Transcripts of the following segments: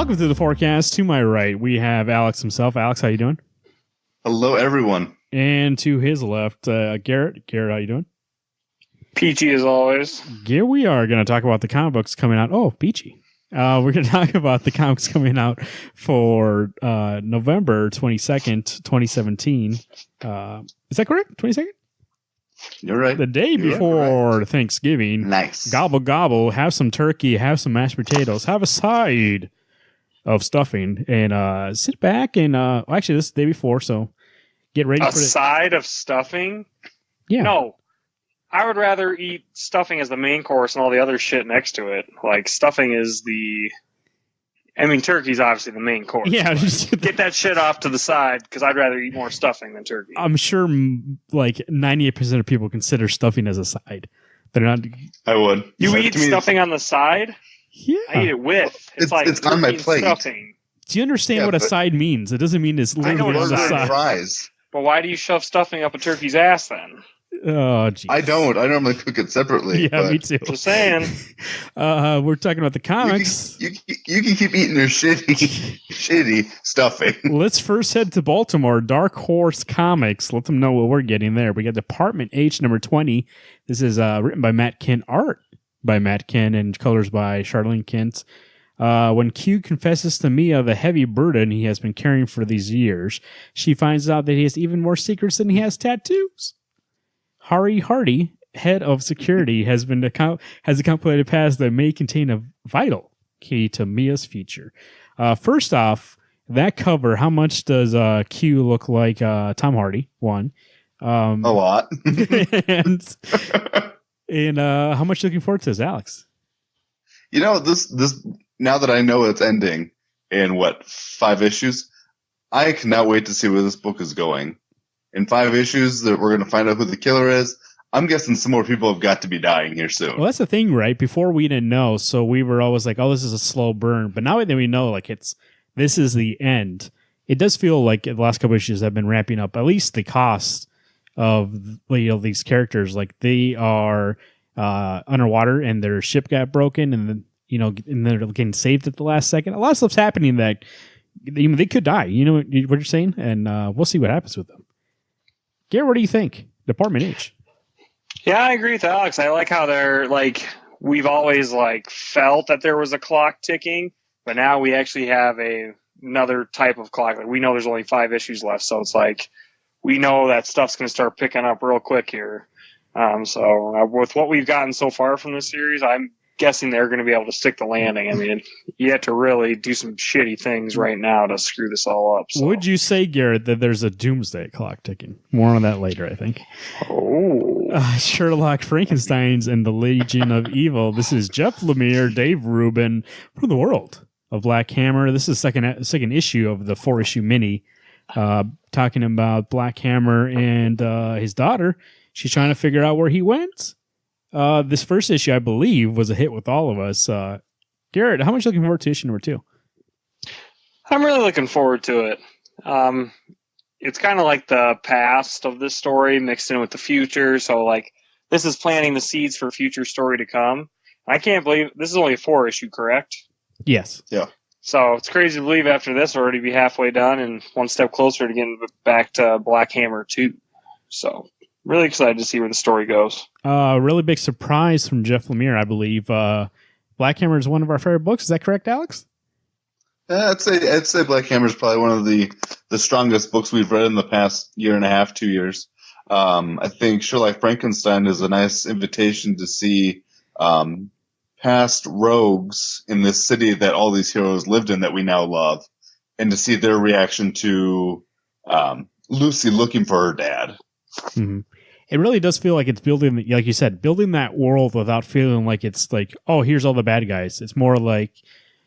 Welcome to the forecast. To my right, we have Alex himself. Alex, how you doing? Hello, everyone. And to his left, Garrett. Garrett, how you doing? Peachy as always. Here we are going to talk about the comic books coming out. Oh, peachy. We're going to talk about the comics coming out for November 22nd, 2017. Is that correct? 22nd? You're right. The day before Thanksgiving. Nice. Gobble, gobble. Have some turkey. Have some mashed potatoes. Have a side of stuffing. And sit back and... actually, this is the day before, so get ready for it. A side of stuffing? Yeah. No. I would rather eat stuffing as the main course and all the other shit next to it. Like, stuffing is the... I mean, turkey's obviously the main course. Yeah. Get that shit off to the side, because I'd rather eat more stuffing than turkey. I'm sure like 98% of people consider stuffing as a side. They're not... I would. You eat stuffing on the side? Yeah. I eat it with. It's like it's on my plate. Stuffing. Do you understand what a side means? It doesn't mean it's literally on the side. Fries. But why do you shove stuffing up a turkey's ass then? Oh, geez. I don't. I normally cook it separately. Yeah, but me too. Just saying. We're talking about the comics. You can keep eating your shitty stuffing. Let's first head to Baltimore. Dark Horse Comics. Let them know what we're getting there. We got Department H number 20. This is written by Matt Kent, art by Matt Kent, and colors by Charlene Kent. When Q confesses to Mia the heavy burden he has been carrying for these years, she finds out that he has even more secrets than he has tattoos. Hari Hardy, head of security, has a complicated past that may contain a vital key to Mia's future. First off, that cover, how much does Q look like Tom Hardy? One. A lot. and how much looking forward to this, Alex? You know, this now that I know it's ending in 5 issues, I cannot wait to see where this book is going. In 5 issues, that we're going to find out who the killer is. I'm guessing some more people have got to be dying here soon. Well, that's the thing, right? Before we didn't know, so we were always like, "Oh, this is a slow burn." But now that we know, like this is the end. It does feel like the last couple issues have been ramping up. At least the cost of these characters, like they are underwater and their ship got broken, and then and they're getting saved at the last second. A lot of stuff's happening that they could die. You know what you're saying, and we'll see what happens with them. Garrett, what do you think? Department H. Yeah, I agree with Alex. I like how they're like, we've always like felt that there was a clock ticking, but now we actually have another type of clock. Like, we know there's only 5 issues left, so it's like we know that stuff's going to start picking up real quick here. So with what we've gotten so far from this series, I'm guessing they're going to be able to stick the landing. I mean, you have to really do some shitty things right now to screw this all up. So. Would you say, Garrett, that there's a doomsday clock ticking? More on that later, I think. Oh. Sherlock Frankenstein's and the Legion of Evil. This is Jeff Lemire, Dave Rubin from the world of Black Hammer. This is second issue of the 4-issue mini, talking about Black Hammer and his daughter. She's trying to figure out where he went. This first issue, I believe, was a hit with all of us. Garrett, how much looking forward to issue number 2? I'm really looking forward to it. It's kind of like the past of this story mixed in with the future. So, like, this is planting the seeds for future story to come. I can't believe this is only a 4-issue, correct? Yes. Yeah. So it's crazy to believe after this we'll already be halfway done and one step closer to getting back to Black Hammer 2. So really excited to see where the story goes. Really big surprise from Jeff Lemire, I believe. Black Hammer is one of our favorite books. Is that correct, Alex? I'd say Black Hammer is probably one of the strongest books we've read in the past year and a half, 2 years. I think Sherlock Frankenstein is a nice invitation to see past rogues in this city that all these heroes lived in that we now love, and to see their reaction to Lucy looking for her dad. Mm-hmm. It really does feel like it's building, like you said, building that world without feeling like it's like, oh, here's all the bad guys. It's more like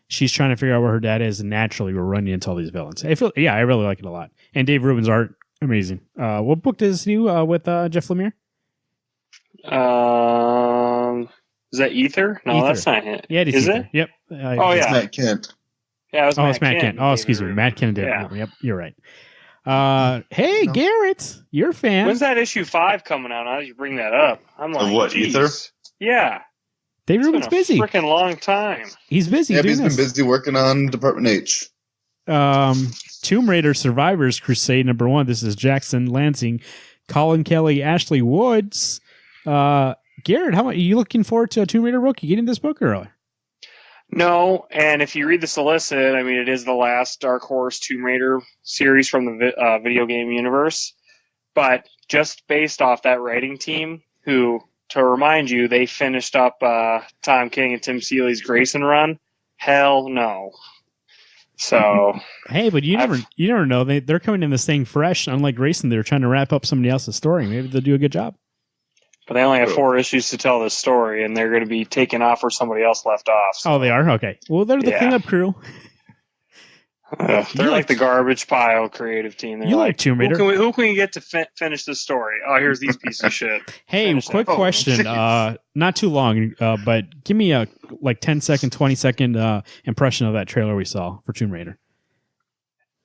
she's trying to figure out where her dad is, and naturally we're running into all these villains. I really like it a lot. And Dave Rubin's art, amazing. What book is new with Jeff Lemire? Is that Ether? No, Ether. That's not it. Yeah, is Ether. it? Yep. Oh, yeah. It's Matt Kent. Yeah, it's Matt Kent. Oh, excuse me. Matt Kent did. Yeah. Yep, you're right. Hey, no. Garrett, you're a fan. When's that issue 5 coming out? Now that you bring that up, I'm like, of what, geez. Ether? Yeah. Dave Rubin's busy. Freaking long time. He's busy. Yeah, doing he's been this. busy working on Department H. Tomb Raider Survivors Crusade #1. This is Jackson Lansing, Colin Kelly, Ashley Woods. Garrett, how are you looking forward to a Tomb Raider book? You getting this book early? No, and if you read the solicit, I mean, it is the last Dark Horse Tomb Raider series from the video game universe. But just based off that writing team, who, to remind you, they finished up Tom King and Tim Seeley's Grayson run. Hell no. So hey, but you never know. They're coming in this thing fresh. Unlike Grayson, they're trying to wrap up somebody else's story. Maybe they'll do a good job. But they only have 4 issues to tell this story, and they're going to be taken off where somebody else left off. So. Oh, they are? Okay. Well, they're the cleanup crew. They're like the garbage pile creative team. They're you like Tomb Raider? Who can we get to finish this story? Oh, here's these pieces of shit. Hey, quick question. Not too long, but give me a 10-second, 20-second impression of that trailer we saw for Tomb Raider.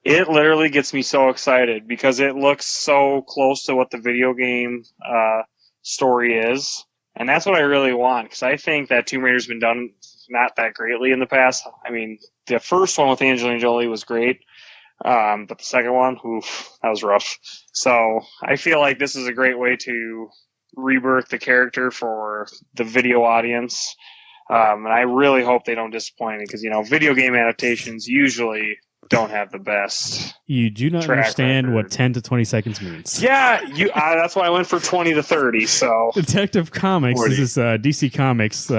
It literally gets me so excited because it looks so close to what the video game story is, and that's what I really want, because I think that Tomb Raider's been done not that greatly in the past. I mean, the first one with Angelina Jolie was great, but the second one, that was rough. So I feel like this is a great way to rebirth the character for the video audience, and I really hope they don't disappoint me, because video game adaptations usually don't have the best. You do not understand what 10 to 20 seconds means. Yeah, that's why I went for 20 to 30. So Detective Comics. 40. This is DC Comics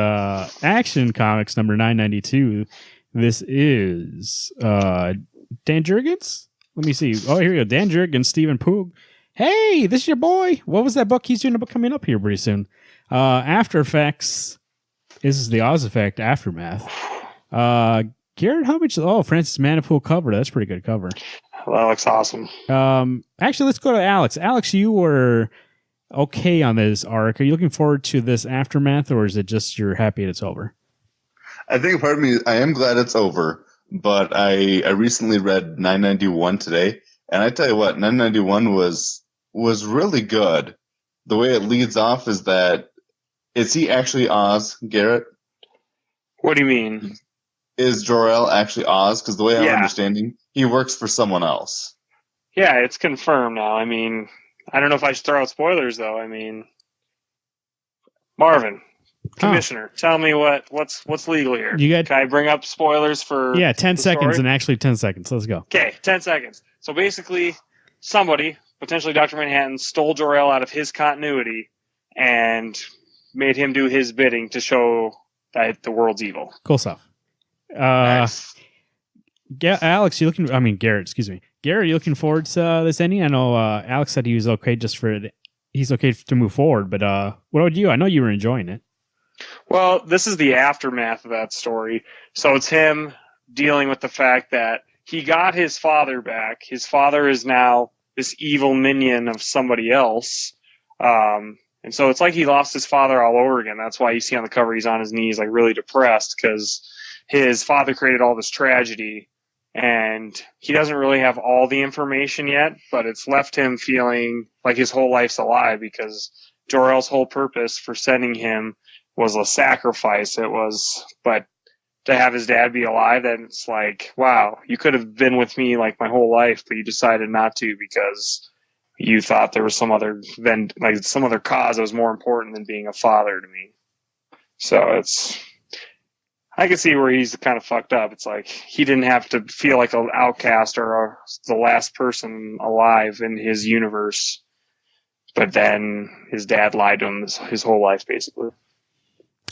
Action Comics number 992. This is Dan Jurgens. Let me see. Oh, here we go. Dan Jurgens, Stephen Poog. Hey, this is your boy. What was that book he's doing about coming up here pretty soon? After Effects. This is the Oz Effect Aftermath. Garrett, how much? Oh, Francis Manipool cover. That's a pretty good cover. Well, that looks awesome. Actually, let's go to Alex. Alex, you were okay on this arc. Are you looking forward to this Aftermath, or is it just you're happy it's over? I think part of me, I am glad it's over, but I recently read 991 today, and I tell you what, 991 was really good. The way it leads off is that, is he actually Oz, Garrett? What do you mean? Is Jor-El actually Oz? Because the way I'm understanding, he works for someone else. Yeah, it's confirmed now. I mean, I don't know if I should throw out spoilers, though. I mean, Marvin, Commissioner, tell me what's legal here. Can I bring up spoilers for 10 seconds, and actually 10 seconds. Let's go. Okay, 10 seconds. So basically, somebody, potentially Dr. Manhattan, stole Jor-El out of his continuity and made him do his bidding to show that the world's evil. Cool stuff. Nice. Alex, Garrett, excuse me. Garrett, you looking forward to this ending? I know Alex said he was okay he's okay to move forward, but what about you? I know you were enjoying it. Well, this is the aftermath of that story. So it's him dealing with the fact that he got his father back. His father is now this evil minion of somebody else. And so it's like he lost his father all over again. That's why you see on the cover he's on his knees, like really depressed, because his father created all this tragedy, and he doesn't really have all the information yet, but it's left him feeling like his whole life's a lie, because Jor-El's whole purpose for sending him was a sacrifice. But to have his dad be alive, then it's like, wow, you could have been with me like my whole life, but you decided not to because you thought there was some other cause that was more important than being a father to me. So I can see where he's kind of fucked up. It's like he didn't have to feel like an outcast or the last person alive in his universe. But then his dad lied to him his whole life, basically.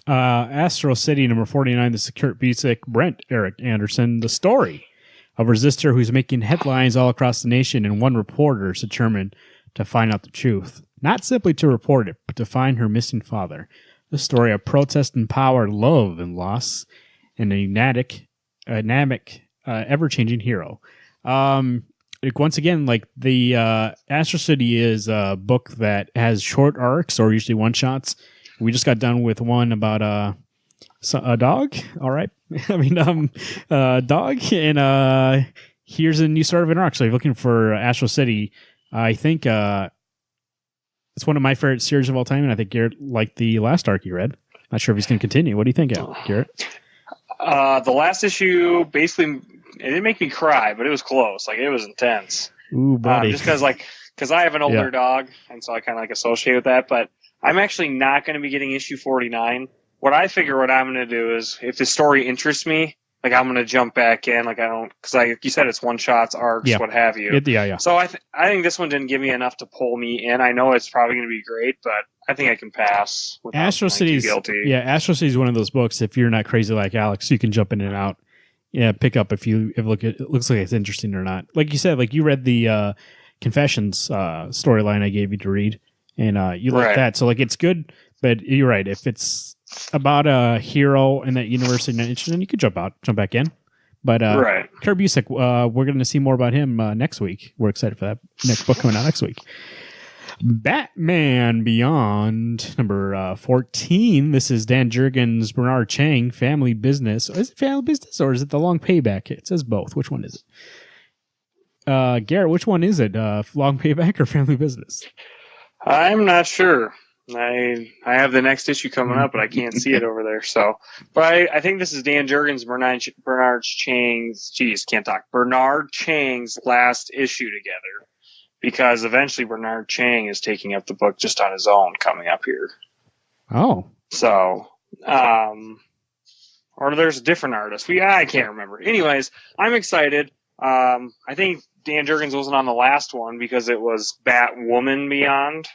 Astro City number 49, this is Kurt Busiek, Brent Eric Anderson. The story of a resistor who's making headlines all across the nation, and one reporter is determined to find out the truth. Not simply to report it, but to find her missing father. The story of protest and power, love and loss, and a dynamic, ever-changing hero. Once again, like the Astro City is a book that has short arcs or usually one-shots. We just got done with one about a dog. All right. Dog. And here's a new start of an arc. So if you're looking for Astro City, I think it's one of my favorite series of all time, and I think Garrett liked the last arc you read. Not sure if he's going to continue. What do you think, Garrett? The last issue, basically, it didn't make me cry, but it was close. Like, it was intense. Ooh, buddy. Just because I have an older dog, and so I kind of associate with that. But I'm actually not going to be getting issue 49. What I figure what I'm going to do is, if the story interests me, like, I'm going to jump back in. Like, because like you said, it's one shots, arcs, what have you. Yeah. So I think this one didn't give me enough to pull me in. I know it's probably going to be great, but I think I can pass. Astro City is one of those books. If you're not crazy like Alex, you can jump in and out. Yeah, pick up if it looks like it's interesting or not. Like you said, like you read the Confessions storyline I gave you to read, and you like that. So like it's good, but you're right. If it's about a hero in that universe and then you could jump back in. But Kurt Busiek, we're going to see more about him next week. We're excited for that next book coming out next week. Batman Beyond, number 14. This is Dan Jurgens, Bernard Chang, Family Business. Is it Family Business or is it The Long Payback? It says both. Which one is it? Garrett, which one is it? Long Payback or Family Business? I'm not sure. I have the next issue coming up, but I can't see it over there. So, but I think this is Dan Jurgens, Bernard Chang's last issue together, because eventually Bernard Chang is taking up the book just on his own coming up here. Oh, so or there's a different artist. I can't remember. Anyways, I'm excited. I think Dan Jurgens wasn't on the last one because it was Batwoman Beyond.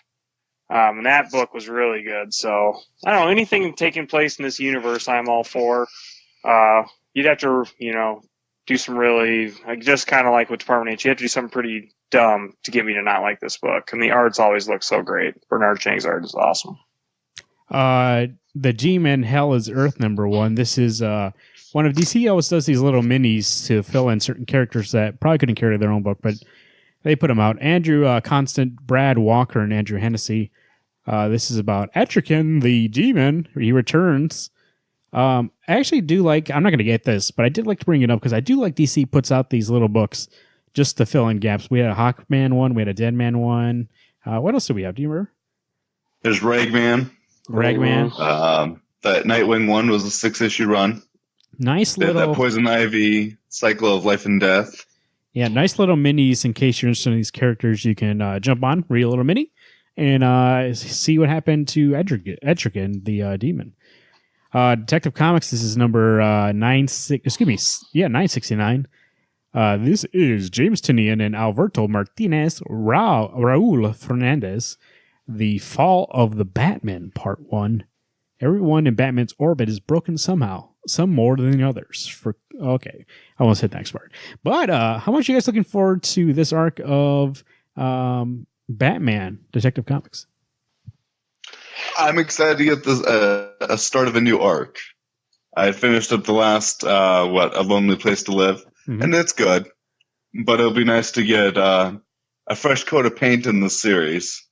And that book was really good. So, I don't know, anything taking place in this universe, I'm all for. You'd have to, do some really, like, just kind of like with Department H, you have to do something pretty dumb to get me to not like this book. And the art's always looks so great. Bernard Chang's art is awesome. The G-Men Hell is Earth, number 1. This is one of DC always does these little minis to fill in certain characters that probably couldn't carry their own book, but they put them out. Andrew Constant, Brad Walker, and Andrew Hennessy. This is about Etrigan, the G-Man. He returns. I actually do like, I'm not going to get this, but I did like to bring it up because I do like DC puts out these little books just to fill in gaps. We had a Hawkman one. We had a Deadman one. What else do we have? Do you remember? There's Ragman. That Nightwing one was a 6-issue run. Nice little. That Poison Ivy, Cycle of Life and Death. Yeah, nice little minis in case you're interested in these characters. You can jump on, read a little mini, and see what happened to Etrigan, the demon. Detective Comics, this is number 969. This is James Tinian and Alberto Martinez, Raul Fernandez, The Fall of the Batman, Part 1. Everyone in Batman's orbit is broken somehow, some more than others. Okay, I almost hit the next part. But how much are you guys looking forward to this arc of Batman Detective Comics? I'm excited to get this a start of a new arc. I finished up the last A Lonely Place to Live, and it's good. But it'll be nice to get a fresh coat of paint in the series.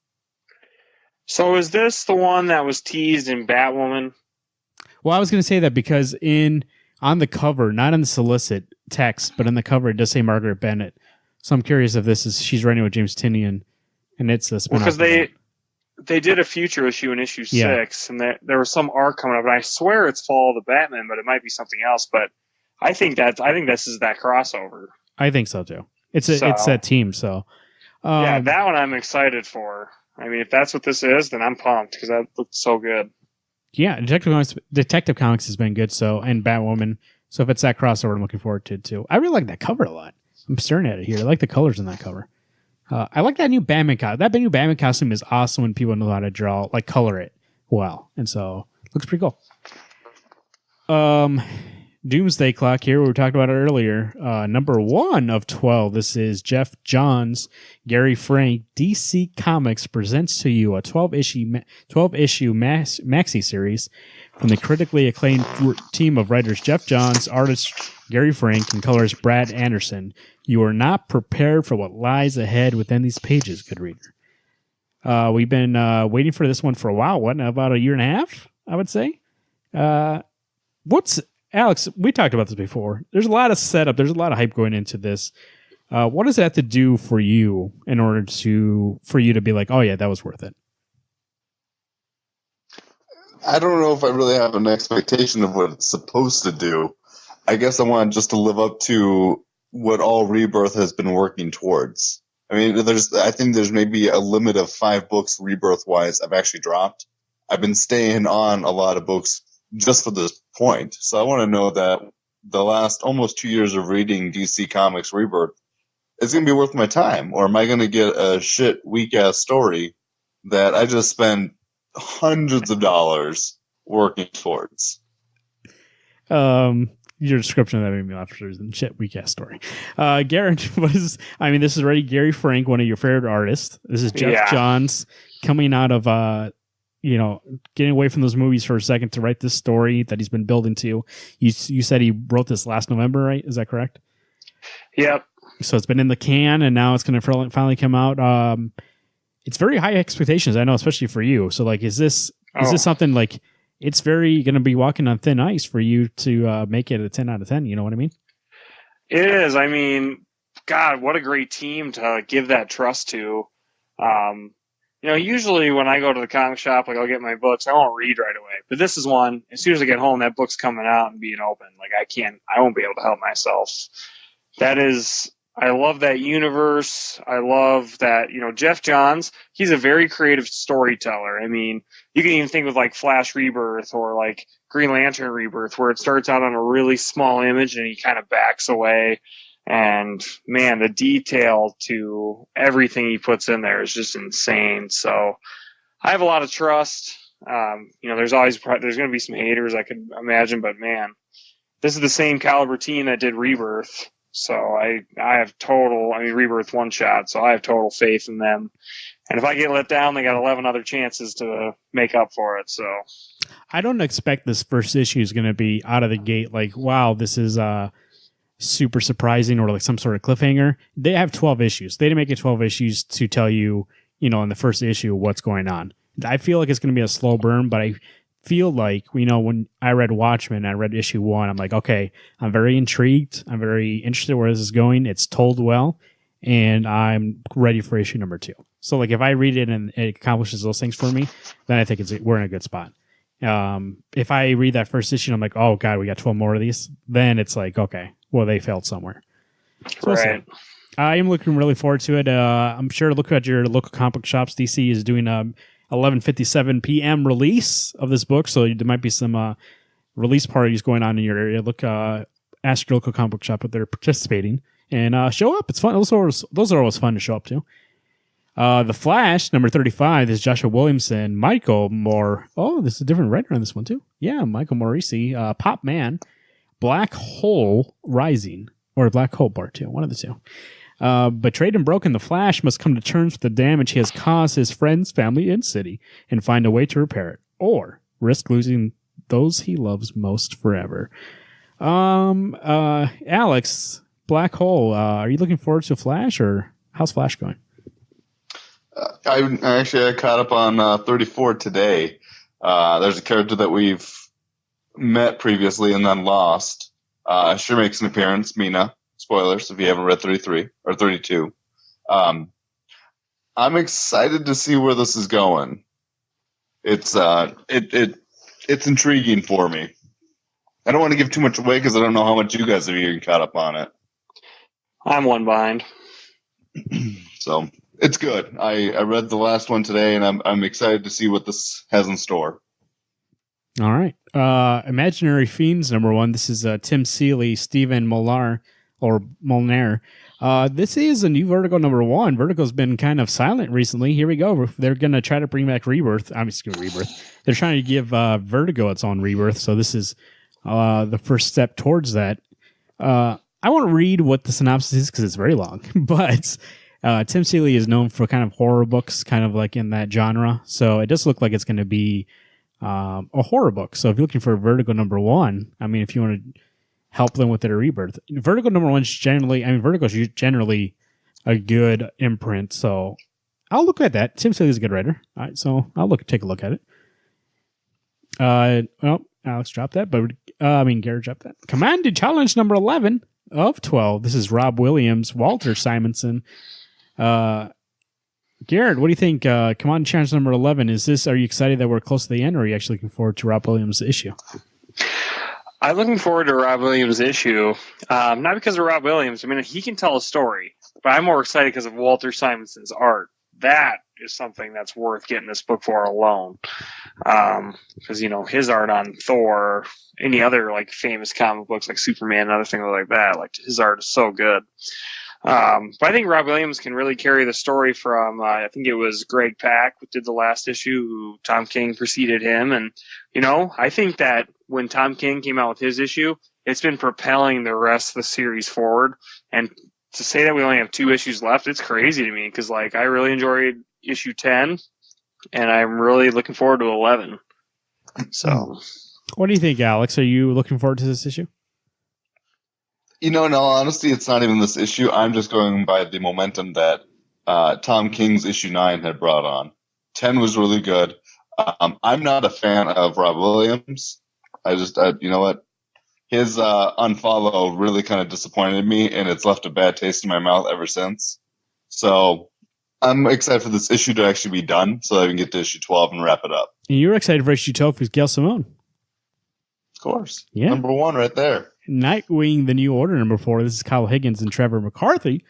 So is this the one that was teased in Batwoman? Well, I was going to say that because on the cover, not in the solicit text, but on the cover, it does say Margaret Bennett. So I'm curious if she's writing with James Tinian, and it's a spin-off. Because they did a future issue in issue 6, and there was some arc coming up, and I swear it's Fall of the Batman, but it might be something else. But I think this is that crossover. I think so too. It's that team. So yeah, that one I'm excited for. I mean, if that's what this is, then I'm pumped because that looks so good. Yeah, Detective Comics has been good. So and Batwoman. So if it's that crossover, I'm looking forward to it too. I really like that cover a lot. I'm staring at it here. I like the colors in that cover. I like that new Batman costume. That new Batman costume is awesome when people know how to draw, like color it well. And so it looks pretty cool. Doomsday Clock here. We talked about it earlier. Number 1 of 12. This is Jeff Johns, Gary Frank. DC Comics presents to you a 12-issue maxi series from the critically acclaimed team of writers Jeff Johns, artist Gary Frank, and colorist Brad Anderson. You are not prepared for what lies ahead within these pages, good reader. We've been waiting for this one for a while. About a year and a half, I would say. Alex, we talked about this before. There's a lot of setup. There's a lot of hype going into this. What does it have to do for you in order for you to be like, oh, yeah, that was worth it? I don't know if I really have an expectation of what it's supposed to do. I guess I want just to live up to what all Rebirth has been working towards. I mean, I think there's maybe a limit of 5 books Rebirth-wise I've actually dropped. I've been staying on a lot of books just for this point. So I want to know that the last almost 2 years of reading DC Comics Rebirth is going to be worth my time, or am I going to get a shit weak-ass story that I just spent hundreds of dollars working towards? Your description of that made me laugh for some reason. Shit, weak ass story. Garrett, this is already Gary Frank, one of your favorite artists. This is Jeff Johns coming out of getting away from those movies for a second to write this story that he's been building to. You said he wrote this last November, right? Is that correct? Yep. So it's been in the can, and now it's going to finally come out. It's very high expectations, I know, especially for you. So, like, is this something like it's very going to be walking on thin ice for you to make it a 10 out of 10? You know what I mean? It is. I mean, God, what a great team to give that trust to. Usually when I go to the comic shop, like, I'll get my books, I won't read right away. But this is one, as soon as I get home, that book's coming out and being open. Like, I won't be able to help myself. I love that universe. I love that, Jeff Johns, he's a very creative storyteller. I mean, you can even think with like Flash Rebirth or like Green Lantern Rebirth, where it starts out on a really small image and he kind of backs away. And man, the detail to everything he puts in there is just insane. So I have a lot of trust. There's going to be some haters, I could imagine, but man, this is the same caliber team that did Rebirth. So I have Rebirth one shot, so I have total faith in them. And if I get let down, they got 11 other chances to make up for it. So I don't expect this first issue is going to be out of the gate like, wow, this is super surprising or like some sort of cliffhanger. They have 12 issues. They didn't make it 12 issues to tell you, in the first issue what's going on. I feel like it's going to be a slow burn, but I feel like, when I read Watchmen, I read issue 1, I'm like, okay, I'm very intrigued. I'm very interested where this is going. It's told well, and I'm ready for issue number 2. So like if I read it and it accomplishes those things for me, then I think we're in a good spot. If I read that first issue and I'm like, oh God, we got 12 more of these, then it's like, okay, well, they failed somewhere. So right. I am looking really forward to it. I'm sure to look at your local comic book shops. DC is doing 11:57 p.m. release of this book, so there might be some release parties going on in your area. Look, ask your local comic book shop if they're participating, and show up. It's fun. Those are always fun to show up to. The Flash, number 35, is Joshua Williamson. Michael Moore. Oh, this is a different writer on this one, too. Yeah, Michael Morisi. Pop Man. Black Hole Rising. Or Black Hole Part 2. One of the two. Betrayed and broken, the Flash must come to terms with the damage he has caused his friends, family, and city and find a way to repair it. Or risk losing those he loves most forever. Alex, Black Hole. Are you looking forward to Flash, or how's Flash going? I caught up on 34 today. There's a character that we've met previously and then lost. She makes an appearance, Mina. Spoilers if you haven't read 33 or 32. I'm excited to see where this is going. It's intriguing for me. I don't want to give too much away because I don't know how much you guys have even caught up on it. I'm one behind. So it's good. I read the last one today, and I'm excited to see what this has in store. All right. Imaginary Fiends, number 1. This is Tim Seeley, Stephen Molnar. This is a new Vertigo number 1. Vertigo's been kind of silent recently. Here we go. They're going to try to bring back Rebirth. Rebirth. They're trying to give Vertigo its own Rebirth. So this is the first step towards that. I won't read what the synopsis is because it's very long. But Tim Seeley is known for kind of horror books, kind of like in that genre. So it does look like it's going to be a horror book. So if you're looking for Vertigo number 1, I mean, if you want to help them with their rebirth. Vertigo number 1 is Vertigo's generally a good imprint, so I'll look at that. Tim Seeley's a good writer. All right, so I'll take a look at it. Alex dropped that, but Garrett dropped that. Command Challenge number 11 of 12. This is Rob Williams, Walter Simonson. Garrett, what do you think? Come on, challenge number 11. Are you excited that we're close to the end, or are you actually looking forward to Rob Williams' issue? I'm looking forward to Rob Williams' issue, not because of Rob Williams. I mean, he can tell a story, but I'm more excited because of Walter Simonson's art. That is something that's worth getting this book for alone. Because, his art on Thor, any other, like, famous comic books like Superman and other things like that, like, his art is so good. But I think Rob Williams can really carry the story from, I think it was Greg Pak who did the last issue, who Tom King preceded him. And, I think that when Tom King came out with his issue, it's been propelling the rest of the series forward. And to say that we only have 2 issues left, it's crazy to me because, like, I really enjoyed issue 10, and I'm really looking forward to 11. So, what do you think, Alex? Are you looking forward to this issue? In all honesty, it's not even this issue. I'm just going by the momentum that Tom King's issue 9 had brought on. 10 was really good. I'm not a fan of Rob Williams. You know what? His unfollow really kind of disappointed me, and it's left a bad taste in my mouth ever since. So I'm excited for this issue to actually be done so that I can get to issue 12 and wrap it up. And you're excited for issue 12 with Gail Simone. Of course. Yeah. Number 1 right there. Nightwing, the New Order, number 4. This is Kyle Higgins and Trevor McCarthy.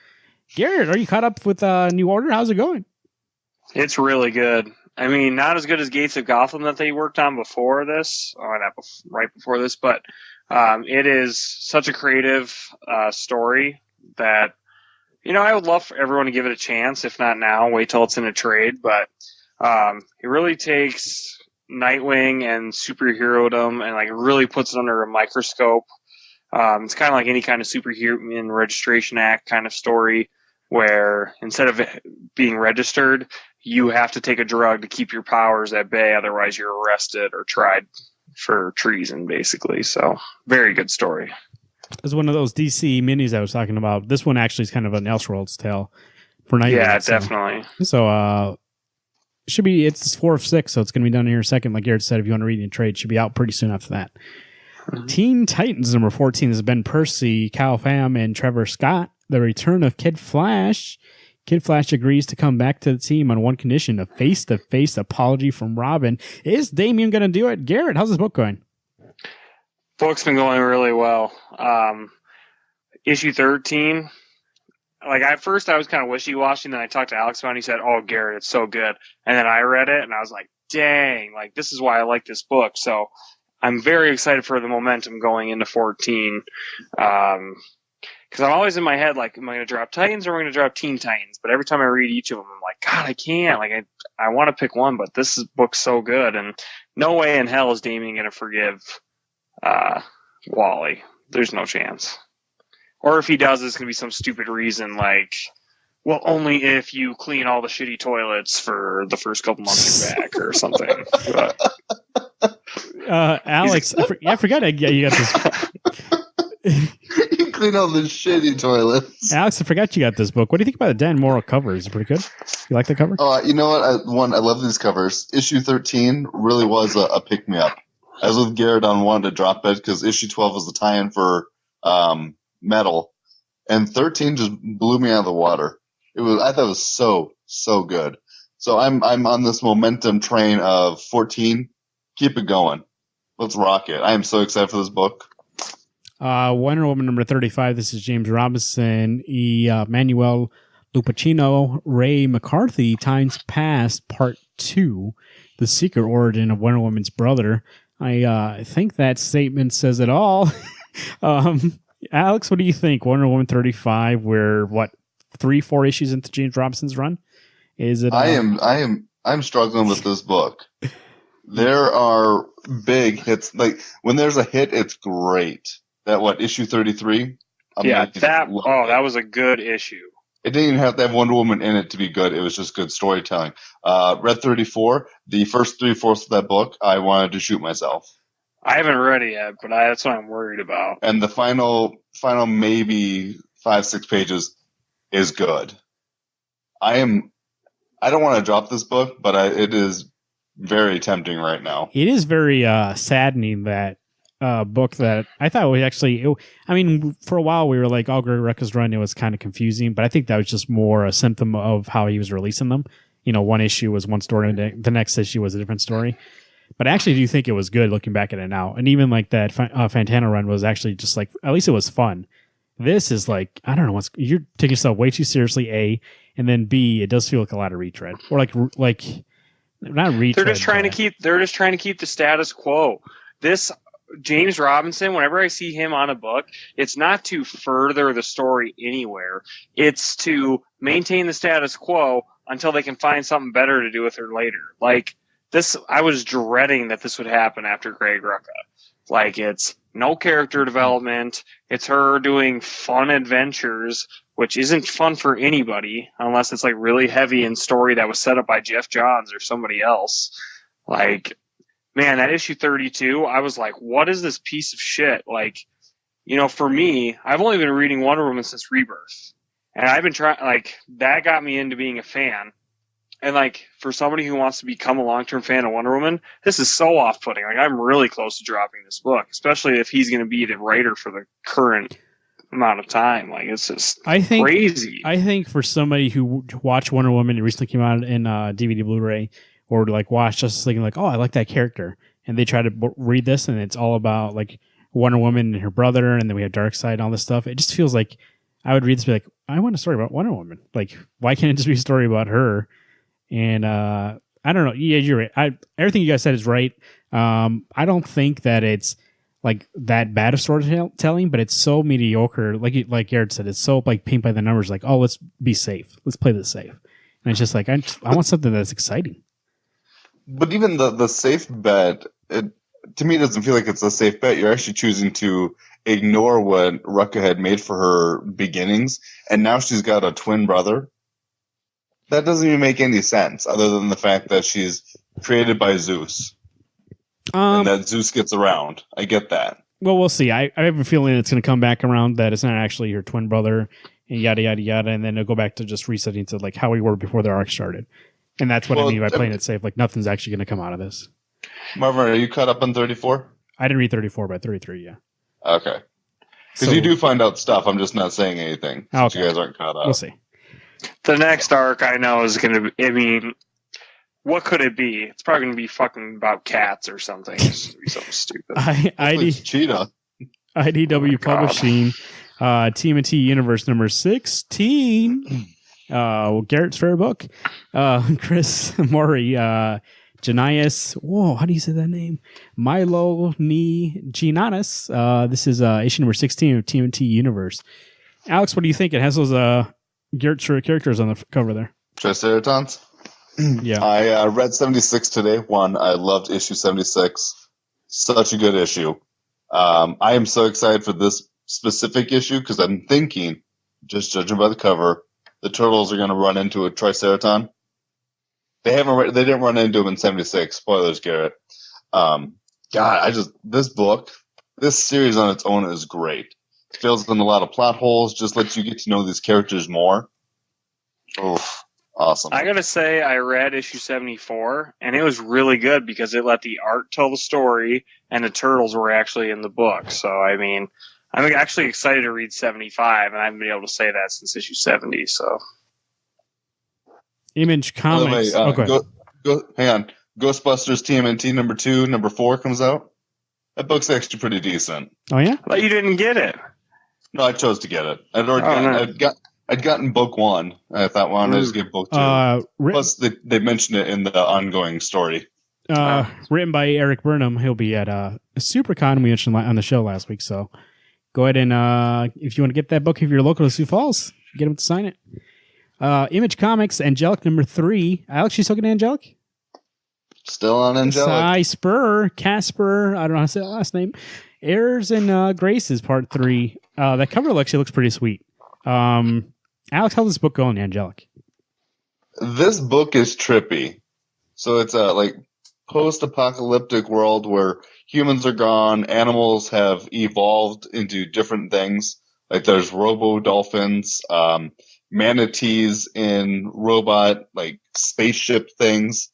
Garrett, are you caught up with New Order? How's it going? It's really good. I mean, not as good as Gates of Gotham that they worked on before this, or not right before this, but it is such a creative story that, I would love for everyone to give it a chance. If not now, wait till it's in a trade. But it really takes Nightwing and superherodom and like really puts it under a microscope. It's kind of like any kind of Superhuman Registration Act kind of story where instead of it being registered, you have to take a drug to keep your powers at bay. Otherwise, you're arrested or tried for treason, basically. So, very good story. It's one of those DC minis I was talking about. This one actually is kind of an Elseworlds tale for Nightwing. Yeah, definitely. So, it's 4 of 6, so it's going to be done here in a second. Like Garrett said, if you want to read it in trade, it should be out pretty soon after that. Mm-hmm. Teen Titans number 14 is Ben Percy, Kyle Pham, and Trevor Scott. The return of Kid Flash. Kid Flash agrees to come back to the team on one condition, a face-to-face apology from Robin. Is Damian going to do it? Garrett, how's this book going? Book's been going really well. Issue 13, like at first I was kind of wishy-washy, and then I talked to Alex about it, and he said, "Oh, Garrett, it's so good." And then I read it, and I was like, dang, like this is why I like this book. So I'm very excited for the momentum going into 14. Because I'm always in my head, like, am I going to drop Titans or am I going to drop Teen Titans? But every time I read each of them, I'm like, God, I can't. Like, I want to pick one, but this book's so good. And no way in hell is Damian going to forgive Wally. There's no chance. Or if he does, it's going to be some stupid reason like, well, only if you clean all the shitty toilets for the first couple months you're back or something. Alex, I forgot you got this. You clean all the shitty toilets. Alex, I forgot you got this book. What do you think about the Dan Morrill cover? Is it pretty good? You like the cover? You know what? I love these covers. Issue 13 really was a pick-me-up. I was with Garrett on one to drop it because issue 12 was the tie-in for Metal, and 13 just blew me out of the water. I thought it was so good. So I'm on this momentum train of 14. Keep it going. Let's rock it. I am so excited for this book. Wonder Woman number 35. This is James Robinson, Manuel Lupacino, Ray McCarthy, Times Past, Part 2, The Secret Origin of Wonder Woman's Brother. I think that statement says it all. Alex, what do you think? Wonder Woman 35, we're 3-4 issues into James Robinson's run? Is it? I'm struggling with this book. There are big hits. Like when there's a hit, it's great. That issue 33? That was a good issue. It didn't even have to have Wonder Woman in it to be good. It was just good storytelling. Red 34, the first 3/4 of that book, I wanted to shoot myself. I haven't read it yet, but that's what I'm worried about. And the final maybe 5-6 pages is good. I don't want to drop this book, but it is very tempting right now. It is very saddening that book that I thought was actually. I mean, for a while we were like, "Oh, Greg Rucka's run." It was kind of confusing, but I think that was just more a symptom of how he was releasing them. One issue was one story, and the next issue was a different story. But I actually do think it was good looking back at it now, and even like that Fantano run was actually just like at least it was fun. This is like I don't know you're taking yourself way too seriously. A and then B, it does feel like a lot of retread or like not retread. They're just trying to keep the status quo. This James Robinson, whenever I see him on a book, it's not to further the story anywhere. It's to maintain the status quo until they can find something better to do with her later. Like this, I was dreading that this would happen after Greg Rucka. Like it's no character development. It's her doing fun adventures, which isn't fun for anybody unless it's like really heavy in story that was set up by Jeff Johns or somebody else. Like, man, that issue 32, I was like, what is this piece of shit? Like, for me, I've only been reading Wonder Woman since Rebirth. And I've been trying, like, that got me into being a fan. And, like, for somebody who wants to become a long-term fan of Wonder Woman, this is so off-putting. Like, I'm really close to dropping this book, especially if he's going to be the writer for the current amount of time. Like, it's just crazy. I think for somebody who watched Wonder Woman, it recently came out in DVD Blu-ray, or like watch Justice League and like, oh, I like that character. And they try to read this, and it's all about, like, Wonder Woman and her brother, and then we have Darkseid and all this stuff. It just feels like I would read this and be like, I want a story about Wonder Woman. Like, why can't it just be a story about her? And I don't know. Yeah, you're right. Everything you guys said is right. I don't think that it's like that bad of storytelling, but it's so mediocre. Like Garrett said, it's so like paint by the numbers. Like, oh, let's be safe. Let's play this safe. And it's just like I want something that's exciting. But even the safe bet, to me, it doesn't feel like it's a safe bet. You're actually choosing to ignore what Rucka had made for her beginnings, and now she's got a twin brother. That doesn't even make any sense, other than the fact that she's created by Zeus, and that Zeus gets around. I get that. Well, we'll see. I have a feeling it's going to come back around that it's not actually her twin brother, and yada yada yada, and then it'll go back to just resetting to like how we were before the arc started. And that's what I mean by playing it safe. Like, nothing's actually going to come out of this. Marvin, are you caught up on 34? I didn't read 34, but 33, yeah. Okay. Because you do find out stuff. I'm just not saying anything. Since okay. You guys aren't caught up. We'll see. The next arc I know is going to be, I mean, what could it be? It's probably going to be fucking about cats or something. It's going to be something stupid. Cheetah. IDW Publishing, TMNT Universe number 16. Garrett's favorite book. Chris Murray, Janias. Whoa, how do you say that name? Milo Ni Ginanis. This is issue number 16 of TMNT Universe. Alex, what do you think? It has those Garrett's characters on the cover there. Triceratons? Yeah. I read 76 today. I loved issue 76. Such a good issue. I am so excited for this specific issue because I'm thinking, just judging by the cover, the Turtles are going to run into a Triceraton. They didn't run into him in 76. Spoilers, Garrett. This series on its own is great. It fills in a lot of plot holes, just lets you get to know these characters more. Oof, awesome. I gotta say, I read issue 74, and it was really good because it let the art tell the story, and the Turtles were actually in the book. So, I mean, I'm actually excited to read 75, and I haven't been able to say that since issue 70. So, Image Comics. Hang on. Ghostbusters TMNT number 2, number 4 comes out. That book's actually pretty decent. Oh yeah? But you didn't get it. No, I chose to get it. I'd gotten book 1. I thought, well, I'll just get book 2. Plus, they mentioned it in the ongoing story. Written by Eric Burnham. He'll be at a SuperCon we mentioned on the show last week. So go ahead and if you want to get that book, if you're local to Sioux Falls, get him to sign it. Image Comics, Angelic number 3. Alex, you still getting Angelic? Still on Angelic. Casper, I don't know how to say that last name. Errors and Graces, part 3. That cover actually looks pretty sweet. Alex, how's this book going, Angelic? This book is trippy. So it's a post-apocalyptic world where humans are gone, animals have evolved into different things. Like there's robo-dolphins, manatees in robot, spaceship things.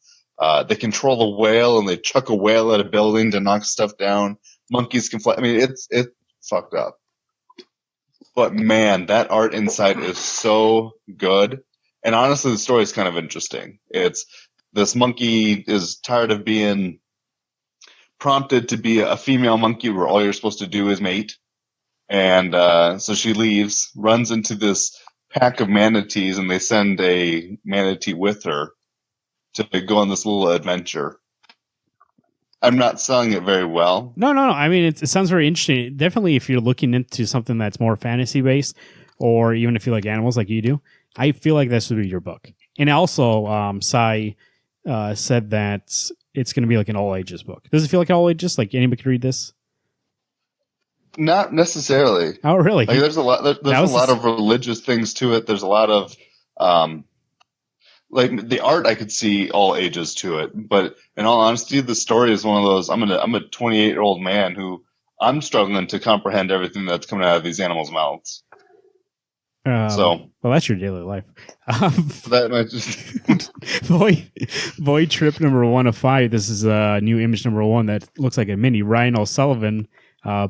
They control a whale and they chuck a whale at a building to knock stuff down. monkeys can fly. I mean, it's fucked up. But man, that art inside is so good. And honestly, the story is kind of interesting. It's this monkey is tired of being prompted to be a female monkey where all you're supposed to do is mate. And so she leaves, runs into this pack of manatees, and they send a manatee with her to go on this little adventure. I'm not selling it very well. No. I mean, it sounds very interesting. Definitely, if you're looking into something that's more fantasy based, or even if you like animals like you do, I feel like this would be your book. And also, Sai said that it's going to be like an all ages book. Does it feel like all ages? Like anybody could read this? Not necessarily. Oh, really? Like, there's a lot. There's a lot of religious things to it. There's a lot of like the art. I could see all ages to it, but in all honesty, the story is one of those. I'm a 28-year-old man who I'm struggling to comprehend everything that's coming out of these animals' mouths. Well, that's your daily life. That might just boy trip number 1 of 5. This is new image number 1 that looks like a mini Ryan O'Sullivan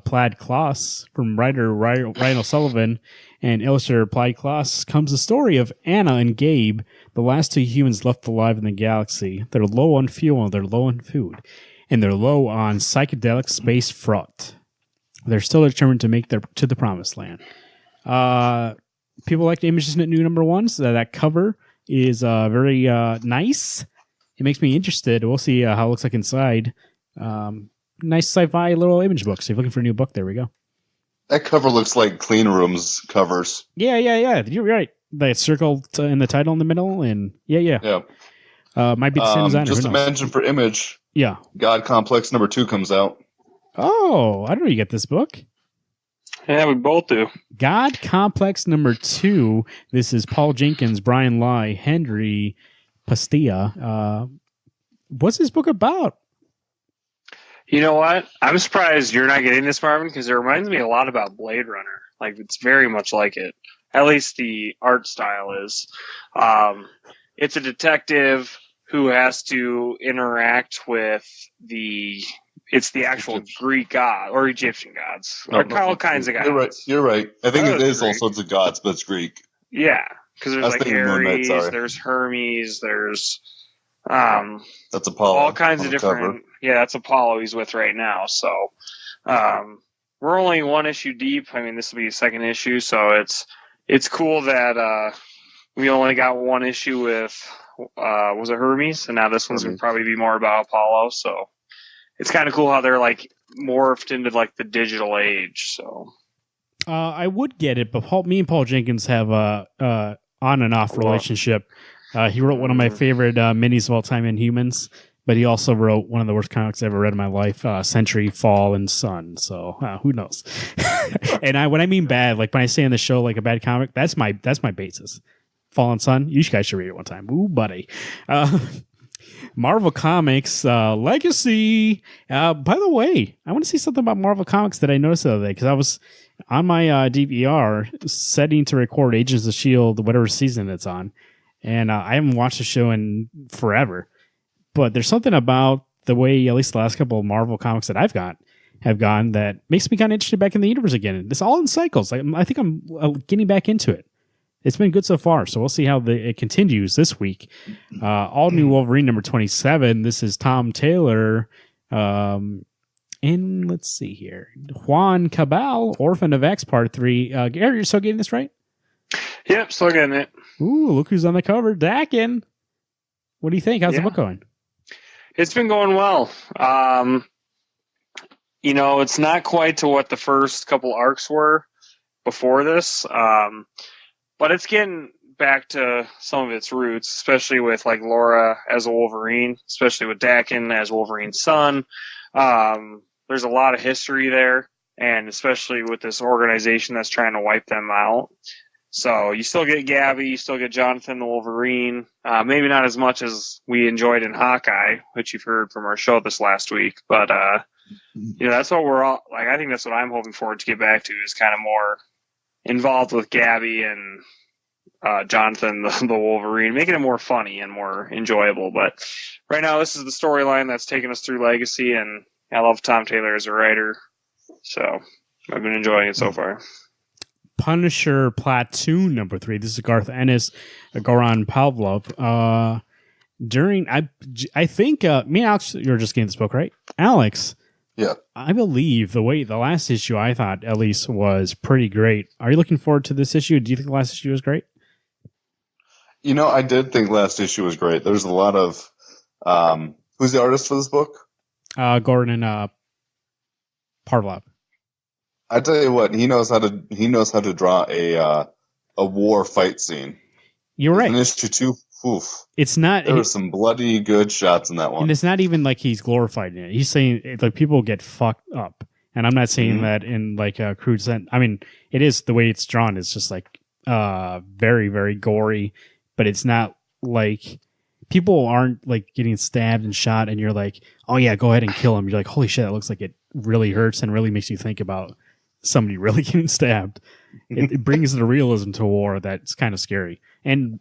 plaid cloths from writer Ryan O'Sullivan and illustrator Plaid Cloths comes the story of Anna and Gabe, the last 2 humans left alive in the galaxy. They're low on fuel, they're low on food, and they're low on psychedelic space fraught. They're still determined to make to the promised land. People like the images in new number 1. So that cover is very nice. It makes me interested. We'll see how it looks like inside. Nice sci-fi little image book. So if you're looking for a new book, there we go. That cover looks like Clean Room's covers. Yeah. You're right. The circle in the title in the middle, and yeah. Might be the same designer. Just to mention for image, yeah, God Complex number 2 comes out. Oh, I don't know you get this book. Yeah, we both do. God Complex number 2. This is Paul Jenkins, Brian Lai, Henry Pastilla. What's this book about? You know what? I'm surprised you're not getting this, Marvin, because it reminds me a lot about Blade Runner. Like, it's very much like it. At least the art style is. It's a detective who has to interact with the actual Greek god or Egyptian gods. All kinds of gods. You're right. I think it is all sorts of gods, but it's Greek. Yeah, because there's like Ares, there's Hermes, there's that's Apollo. All kinds of different. Cover. Yeah, that's Apollo he's with right now. So we're only 1 issue deep. I mean, this will be a 2nd issue, so it's cool that we only got 1 issue with was it Hermes, and now this one's gonna probably be more about Apollo. So it's kind of cool how they're like morphed into like the digital age. So I would get it, but me and Paul Jenkins have a on and off relationship. He wrote one of my favorite minis of all time, Inhumans, but he also wrote one of the worst comics I ever read in my life, Century, Fall, and Sun. So who knows? And when I mean bad, like when I say on the show like a bad comic, that's my basis. Fall and Sun. You guys should read it one time. Ooh, buddy. Marvel Comics Legacy. By the way, I want to see something about Marvel Comics that I noticed the other day because I was on my DVR setting to record Agents of S.H.I.E.L.D., whatever season it's on, and I haven't watched the show in forever. But there's something about the way, at least the last couple of Marvel comics that have gone that makes me kind of interested back in the universe again. It's all in cycles. I think I'm getting back into it. It's been good so far, so we'll see how it continues this week. All new Wolverine number 27. This is Tom Taylor. And let's see here. Juan Cabal, Orphan of X, Part 3. Gary, you're still getting this right? Yep, still getting it. Ooh, look who's on the cover. Dakin. What do you think? How's the book going? It's been going well. It's not quite to what the first couple arcs were before this. But it's getting back to some of its roots, especially with like Laura as a Wolverine, especially with Dakin as Wolverine's son. There's a lot of history there, and especially with this organization that's trying to wipe them out. So you still get Gabby, you still get Jonathan the Wolverine. Maybe not as much as we enjoyed in Hawkeye, which you've heard from our show this last week. But that's what we're all like. I think that's what I'm hoping forward to get back to is kind of more involved with Gabby and Jonathan the Wolverine, making it more funny and more enjoyable. But right now, this is the storyline that's taken us through Legacy, and I love Tom Taylor as a writer. So I've been enjoying it so far. Punisher Platoon number 3. This is Garth Ennis, Goran Pavlov. I think me and Alex, you were just getting this book, right? Alex. Yeah. I believe the last issue I thought at least was pretty great. Are you looking forward to this issue? Do you think the last issue was great? I did think last issue was great. There's a lot of who's the artist for this book? Gordon Pavlov. I tell you what, he knows how to draw a war fight scene. You're right. In issue 2, oof. It's not. There were some bloody good shots in that one, and it's not even like he's glorified in it. He's saying like people get fucked up, and I'm not saying that in like a crude sense. I mean, it is the way it's drawn. It's just like very, very gory, but it's not like people aren't like getting stabbed and shot, and you're like, oh yeah, go ahead and kill him. You're like, holy shit, that looks like it really hurts and really makes you think about somebody really getting stabbed. It brings the realism to war that's kind of scary. And,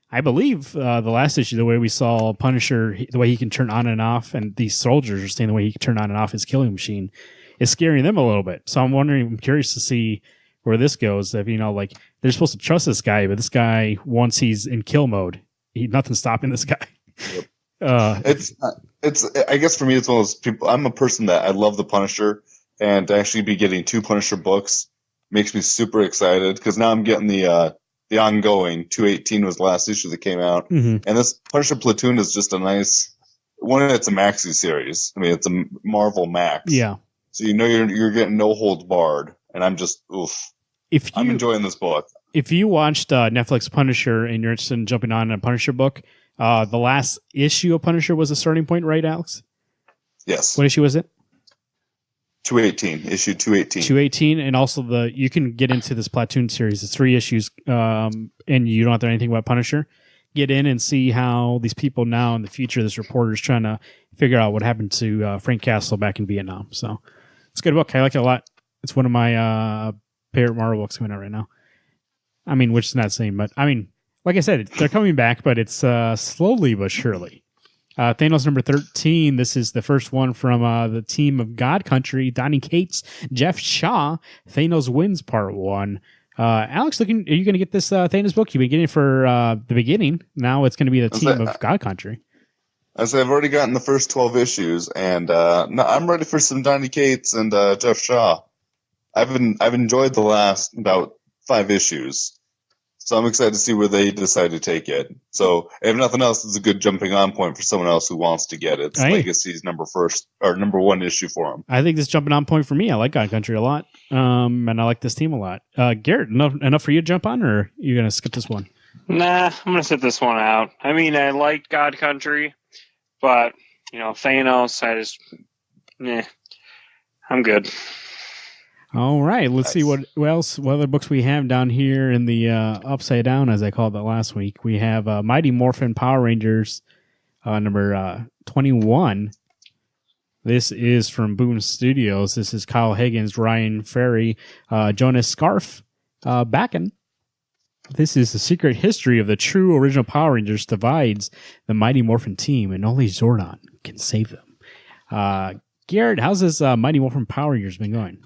I believe the last issue, the way we saw Punisher, the way he can turn on and off, and these soldiers are saying the way he can turn on and off his killing machine is scaring them a little bit. So I'm curious to see where this goes. If, like, they're supposed to trust this guy, but this guy, once he's in kill mode, nothing's stopping this guy. Yep. It's I guess for me, it's one of those people. I'm a person that I love the Punisher, and to actually be getting 2 Punisher books makes me super excited because now I'm getting the ongoing 218 was the last issue that came out, and this Punisher Platoon is just a nice one. It's a maxi series. I mean, it's a Marvel Max. Yeah. So you're getting no holds barred, and I'm just oof. I'm enjoying this book. If you watched Netflix Punisher and you're interested in jumping on a Punisher book, the last issue of Punisher was a starting point, right, Alex? Yes. What issue was it? 218, issue 218. 218, and also you can get into this Platoon series. It's 3 issues, and you don't have to know anything about Punisher. Get in and see how these people now in the future, this reporter is trying to figure out what happened to Frank Castle back in Vietnam. So it's a good book. I like it a lot. It's one of my favorite Marvel books coming out right now. I mean, which is not saying, but I mean, like I said, they're coming back, but it's slowly but surely. Thanos number 13. This is the first one from the team of God Country, Donny Cates, Jeff Shaw. Thanos Wins Part 1. Alex, are you going to get this Thanos book? You've been getting it for the beginning. Now it's going to be the team of God Country. I've already gotten the first 12 issues, and I'm ready for some Donny Cates and Jeff Shaw. I've enjoyed the last about 5 issues. So I'm excited to see where they decide to take it. So if nothing else, it's a good jumping on point for someone else who wants to get it. It's Legacy's number 1 issue for them. I think this jumping on point for me. I like God Country a lot, and I like this team a lot. Garrett, enough for you to jump on, or are you going to skip this one? Nah, I'm going to sit this one out. I mean, I like God Country, but, Thanos, I'm good. All right, let's see what other books we have down here in the Upside Down, as I called it last week. We have Mighty Morphin Power Rangers number 21. This is from Boom Studios. This is Kyle Higgins, Ryan Ferry, Jonas Scarf, Backen. This is the secret history of the true original Power Rangers divides the Mighty Morphin team, and only Zordon can save them. Garrett, how's this Mighty Morphin Power Rangers been going?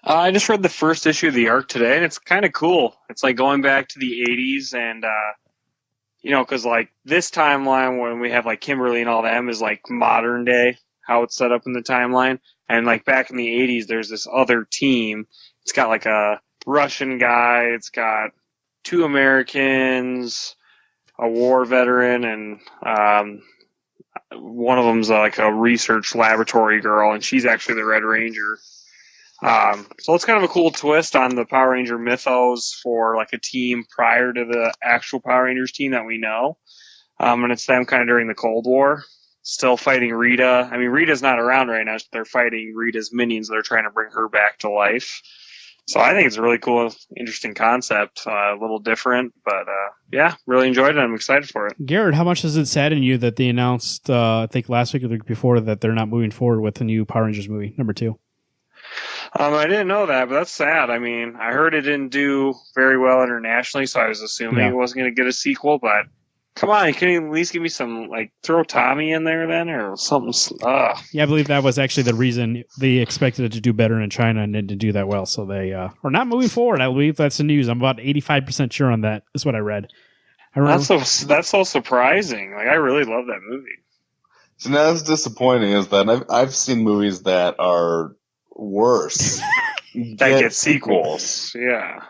I just read the first issue of the arc today, and it's kind of cool. It's like going back to the 80s, and, because like this timeline when we have like Kimberly and all them is like modern day, how it's set up in the timeline. And like back in the 80s, there's this other team. It's got like a Russian guy, it's got 2 Americans, a war veteran, and one of them's like a research laboratory girl, and she's actually the Red Ranger. So it's kind of a cool twist on the Power Ranger mythos for like a team prior to the actual Power Rangers team that we know. And it's them kind of during the Cold War, still fighting Rita. I mean, Rita's not around right now. They're fighting Rita's minions that are trying to bring her back to life. So I think it's a really cool, interesting concept, a little different, but really enjoyed it. I'm excited for it. Garrett, how much does it sadden you that they announced, I think last week or the week before, that they're not moving forward with the new Power Rangers movie, number 2? I didn't know that, but that's sad. I mean, I heard it didn't do very well internationally, so I was assuming it wasn't going to get a sequel, but Come on, can you at least give me some, like, throw Tommy in there then, or something? Yeah, I believe that was actually the reason they expected it to do better in China and didn't do that well. So they are not moving forward. I believe that's the news. I'm about 85% sure on that. That's what I read. That's so surprising. Like, I really love that movie. So now what's disappointing is that I've seen movies that are worse that get sequels. Yeah.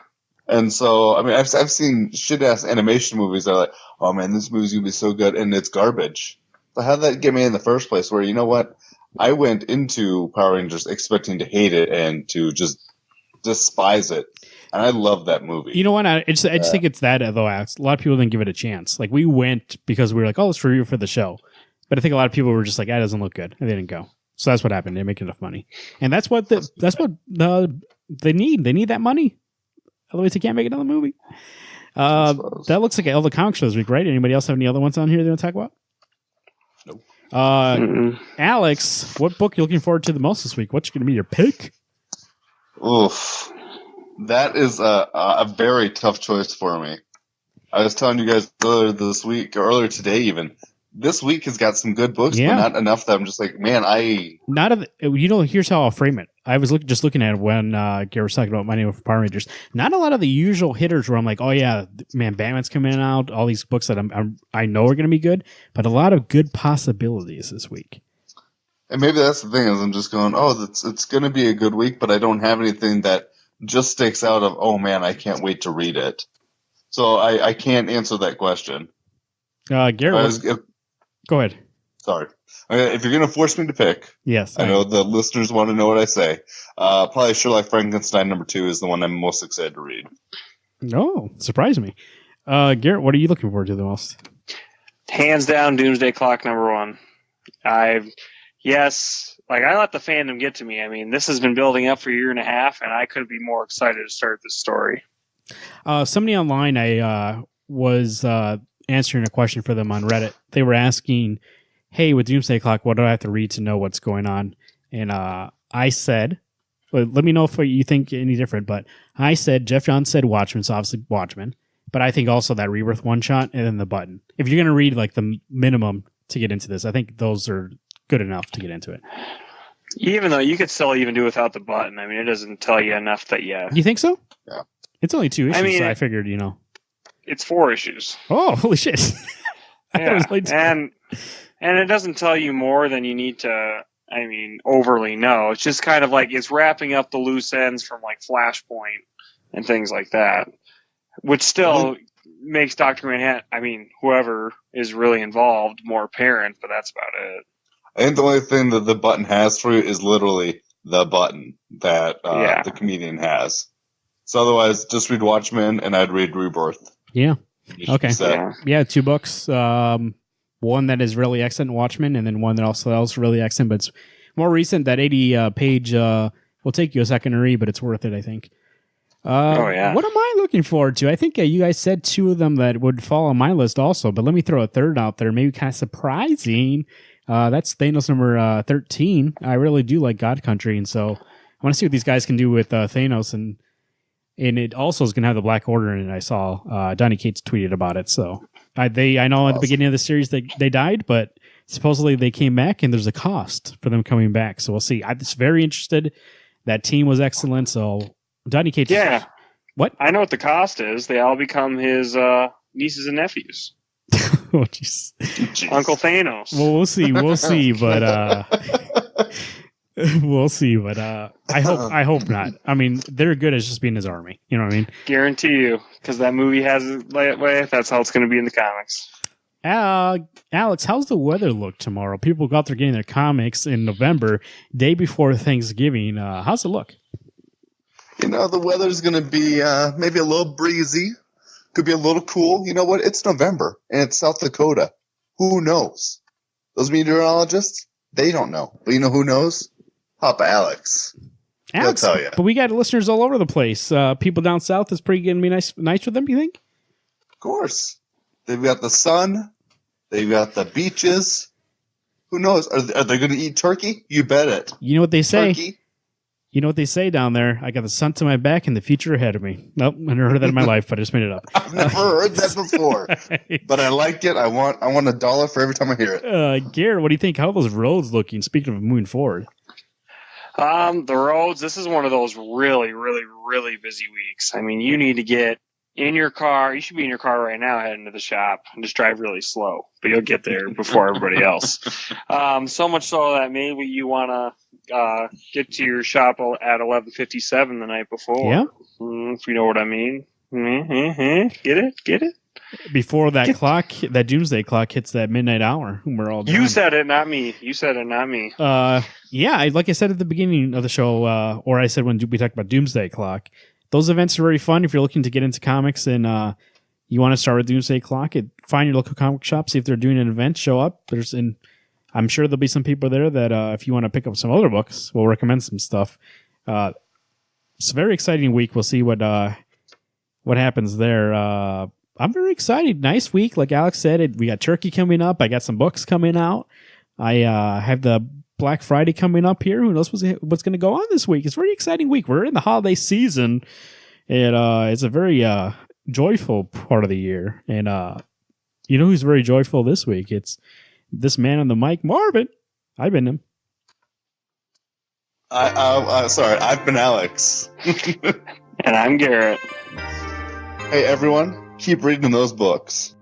And so, I mean, I've seen shit-ass animation movies that are like, oh man, this movie's gonna be so good, and it's garbage. So how did that get me in the first place? Where, you know what? I went into Power Rangers expecting to hate it and to just despise it. And I love that movie. You know what? I just think it's that, though, Alex. A lot of people didn't give it a chance. Like, we went because we were like, oh, let's review for the show. But I think a lot of people were just like, that doesn't look good. And they didn't go. So that's what happened. They didn't make enough money. And that's what they need. They need that money. Otherwise, they can't make another movie. That looks like all the comic shows this week, right? Anybody else have any other ones on here they want to talk about? Nope. Alex, what book are you looking forward to the most this week? What's going to be your pick? Oof. That is a very tough choice for me. I was telling you guys earlier this week, or earlier today even, this week has got some good books, but not enough that I'm just like, man, here's how I'll frame it. I was just looking at it when Garrett was talking about My Name for Power Rangers. Not a lot of the usual hitters where I'm like, oh yeah, man, Batman's coming out. All these books that I know are going to be good, but a lot of good possibilities this week. And maybe that's the thing is I'm just going, oh, it's going to be a good week, but I don't have anything that just sticks out of, oh man, I can't wait to read it. So I can't answer that question. Garrett, go ahead. Sorry. If you're going to force me to pick, yes, I know the listeners want to know what I say. Probably Sherlock Frankenstein #2 is the one I'm most excited to read. Oh, surprised me. Garrett, what are you looking forward to the most? Hands down, Doomsday Clock #1. I let the fandom get to me. I mean, this has been building up for a year and a half, and I couldn't be more excited to start this story. Somebody online, I was answering a question for them on Reddit. They were asking, hey, with Doomsday Clock, what do I have to read to know what's going on? And I said, let me know if you think any different, but I said, Jeff Johns said Watchmen, so obviously Watchmen, but I think also that Rebirth one-shot and then The Button. If you're going to read like the minimum to get into this, I think those are good enough to get into it. Even though you could still even do without The Button. I mean, it doesn't tell you enough that You think so? Yeah. It's only 2 issues, so I figured, It's 4 issues. Oh, holy shit. Yeah. And it doesn't tell you more than you need to, overly know. It's just kind of like it's wrapping up the loose ends from like Flashpoint and things like that, which still makes Dr. Manhattan, whoever is really involved, more apparent, but that's about it. I think the only thing that The Button has for you is literally the button that the comedian has. So otherwise, just read Watchmen, and I'd read Rebirth. Yeah. Okay. Yeah, 2 books. One that is really excellent, Watchmen, and then one that also is really excellent, but it's more recent. That 80-page will take you a second to read, but it's worth it, I think. What am I looking forward to? I think you guys said 2 of them that would fall on my list also, but let me throw a third out there, maybe kind of surprising. That's Thanos number 13. I really do like God Country, and so I want to see what these guys can do with Thanos, and it also is going to have the Black Order in it. I saw Donny Cates tweeted about it, so I know at the beginning of the series they died, but supposedly they came back, and there's a cost for them coming back, so we'll see. I'm just very interested. That team was excellent, so Donny Cates. Yeah. What? I know what the cost is. They all become his nieces and nephews. Oh, jeez. Uncle Thanos. Well, we'll see, but we'll see, but I hope not. I mean, they're good as just being his army. You know what I mean? Guarantee you, because that movie has it that way. That's how it's going to be in the comics. Alex, how's the weather look tomorrow? People go out there getting their comics in November, day before Thanksgiving. How's it look? The weather's going to be maybe a little breezy. Could be a little cool. You know what? It's November, and it's South Dakota. Who knows? Those meteorologists, they don't know. But you know who knows? Papa Alex. He'll tell you. But we got listeners all over the place. People down south is pretty going to be nice with them, you think? Of course. They've got the sun. They've got the beaches. Who knows? Are they going to eat turkey? You bet it. You know what they say? You know what they say down there? I got the sun to my back and the future ahead of me. Nope, I never heard that in my life, but I just made it up. I've never heard that before, but I like it. I want $1 for every time I hear it. Garrett, what do you think? How are those roads looking? Speaking of moving forward. The roads, this is one of those really, really, really busy weeks. I mean, you need to get in your car. You should be in your car right now heading to the shop and just drive really slow, but you'll get there before everybody else. So much so that maybe you want to get to your shop at 11:57 the night before. Yeah. If you know what I mean. Get it? Before that clock, that doomsday clock hits that midnight hour, we're all done. You said it, not me. Yeah, like I said at the beginning of the show, or I said when we talked about Doomsday Clock, those events are very fun if you're looking to get into comics and you want to start with Doomsday Clock. Find your local comic shop, see if they're doing an event, show up. I'm sure there'll be some people there that if you want to pick up some other books, we'll recommend some stuff. It's a very exciting week. We'll see what happens there. I'm very excited. Nice week, like Alex said. We got Turkey coming up. I got some books coming out. I have the Black Friday coming up here. Who knows what's going to go on this week? It's a very exciting week. We're in the holiday season, and it's a very joyful part of the year. And you know who's very joyful this week? It's this man on the mic, Marvin. I've been him. Sorry, I've been Alex. And I'm Garrett. Hey, everyone, keep reading those books.